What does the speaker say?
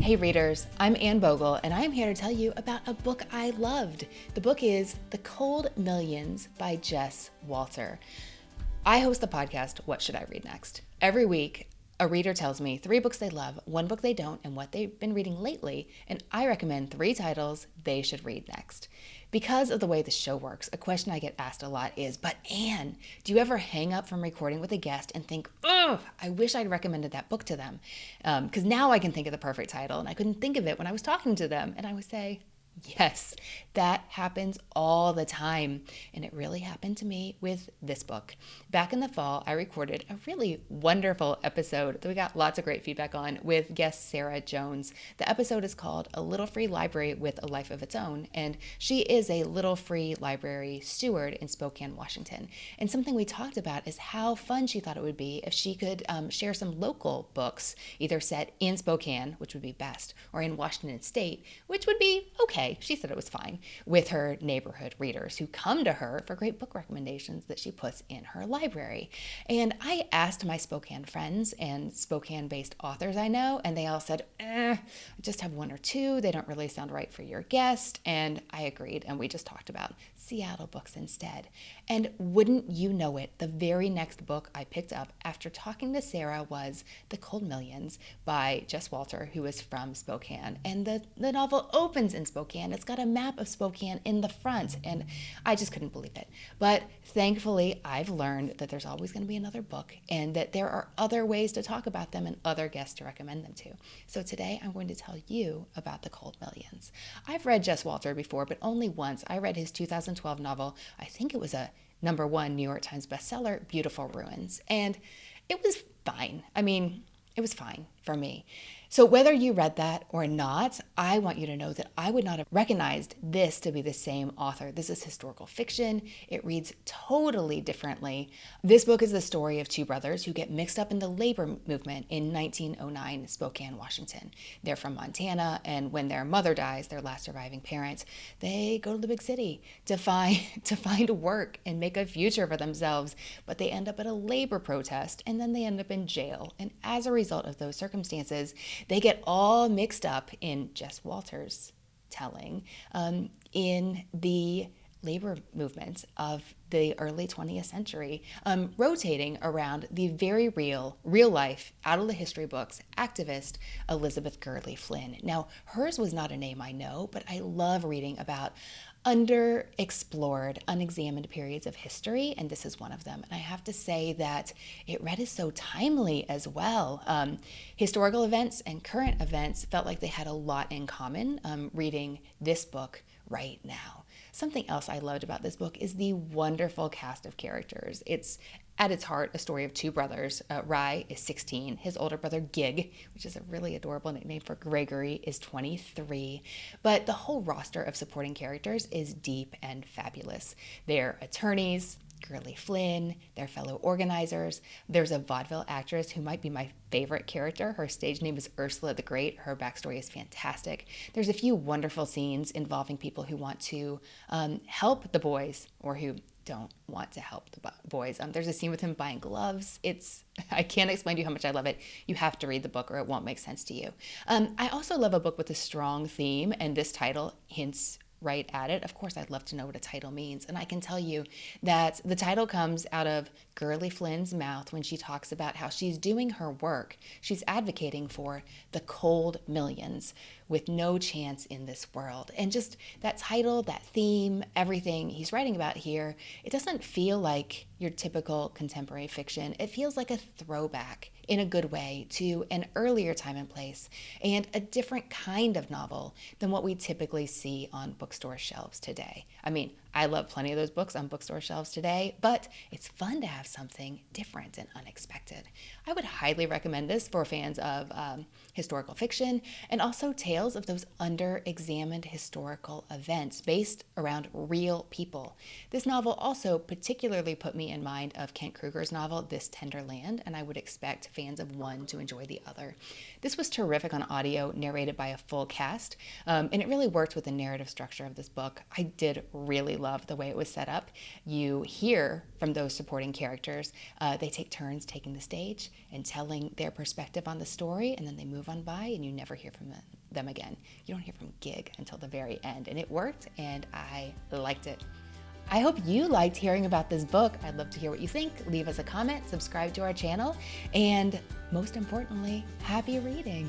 Hey readers, I'm Anne Bogle, and I'm here to tell you about a book I loved. The book is The Cold Millions by Jess Walter. I host the podcast, What Should I Read Next? Every week, a reader tells me 3 books they love, 1 book they don't, and what they've been reading lately, and I recommend 3 titles they should read next. Because of the way the show works, a question I get asked a lot is, but Anne, do you ever hang up from recording with a guest and think, oh, I wish I'd recommended that book to them? Because now I can think of the perfect title, and I couldn't think of it when I was talking to them. And I would say, yes, that happens all the time. And it really happened to me with this book. Back in the fall, I recorded a really wonderful episode that we got lots of great feedback on with guest Sarah Jones. The episode is called A Little Free Library with a Life of Its Own. And she is a Little Free Library steward in Spokane, Washington. And something we talked about is how fun she thought it would be if she could share some local books, either set in Spokane, which would be best, or in Washington State, which would be okay. She said it was fine, with her neighborhood readers who come to her for great book recommendations that she puts in her library. And I asked my Spokane friends and Spokane-based authors I know, and they all said, I just have 1 or 2. They don't really sound right for your guest. And I agreed, and we just talked about Seattle books instead. And wouldn't you know it, the very next book I picked up after talking to Sarah was The Cold Millions by Jess Walter, who is from Spokane. And the novel opens in Spokane. It's got a map of Spokane in the front, and I just couldn't believe it. But thankfully, I've learned that there's always going to be another book, and that there are other ways to talk about them and other guests to recommend them to. So today, I'm going to tell you about The Cold Millions. I've read Jess Walter before, but only once. I read his 2012 novel. I think it was a #1 New York Times bestseller, Beautiful Ruins, and it was fine. I mean, it was fine for me. So whether you read that or not, I want you to know that I would not have recognized this to be the same author. This is historical fiction. It reads totally differently. This book is the story of 2 brothers who get mixed up in the labor movement in 1909 Spokane, Washington. They're from Montana, and when their mother dies, their last surviving parent, they go to the big city to find work and make a future for themselves. But they end up at a labor protest, and then they end up in jail. And as a result of those circumstances, they get all mixed up in Jess Walter's telling in the labor movement of the early 20th century, rotating around the very real life, out of the history books, activist Elizabeth Gurley Flynn. Now, hers was not a name I know, but I love reading about underexplored, unexamined periods of history, and this is one of them. And I have to say that it read as so timely as well. Historical events and current events felt like they had a lot in common reading this book right now. Something else I loved about this book is the wonderful cast of characters. It's at its heart a story of 2 brothers. Rye is 16. His older brother Gig, which is a really adorable nickname for Gregory, is 23. But the whole roster of supporting characters is deep and fabulous. They're attorneys, Gurley Flynn, their fellow organizers. There's a vaudeville actress who might be my favorite character. Her stage name is Ursula the Great. Her backstory is fantastic. There's a few wonderful scenes involving people who want to help the boys or who don't want to help the boys. There's a scene with him buying gloves. I can't explain to you how much I love it. You have to read the book or it won't make sense to you. I also love a book with a strong theme, and this title hints right at it. Of course, I'd love to know what a title means. And I can tell you that the title comes out of Gurley Flynn's mouth when she talks about how she's doing her work. She's advocating for the cold millions with no chance in this world. And just that title, that theme, everything he's writing about here, it doesn't feel like your typical contemporary fiction. It feels like a throwback in a good way to an earlier time and place and a different kind of novel than what we typically see on bookstore shelves today. I mean, I love plenty of those books on bookstore shelves today, but it's fun to have something different and unexpected. I would highly recommend this for fans of historical fiction and also tales of those under-examined historical events based around real people. This novel also particularly put me in mind of Kent Kruger's novel, This Tender Land, and I would expect fans of one to enjoy the other. This was terrific on audio, narrated by a full cast, and it really worked with the narrative structure of this book. I did really love the way it was set up. You hear from those supporting characters. They take turns taking the stage and telling their perspective on the story, and then they move on by, and you never hear from them again. You don't hear from Gig until the very end, and it worked, and I liked it. I hope you liked hearing about this book. I'd love to hear what you think. Leave us a comment, subscribe to our channel, and most importantly, happy reading.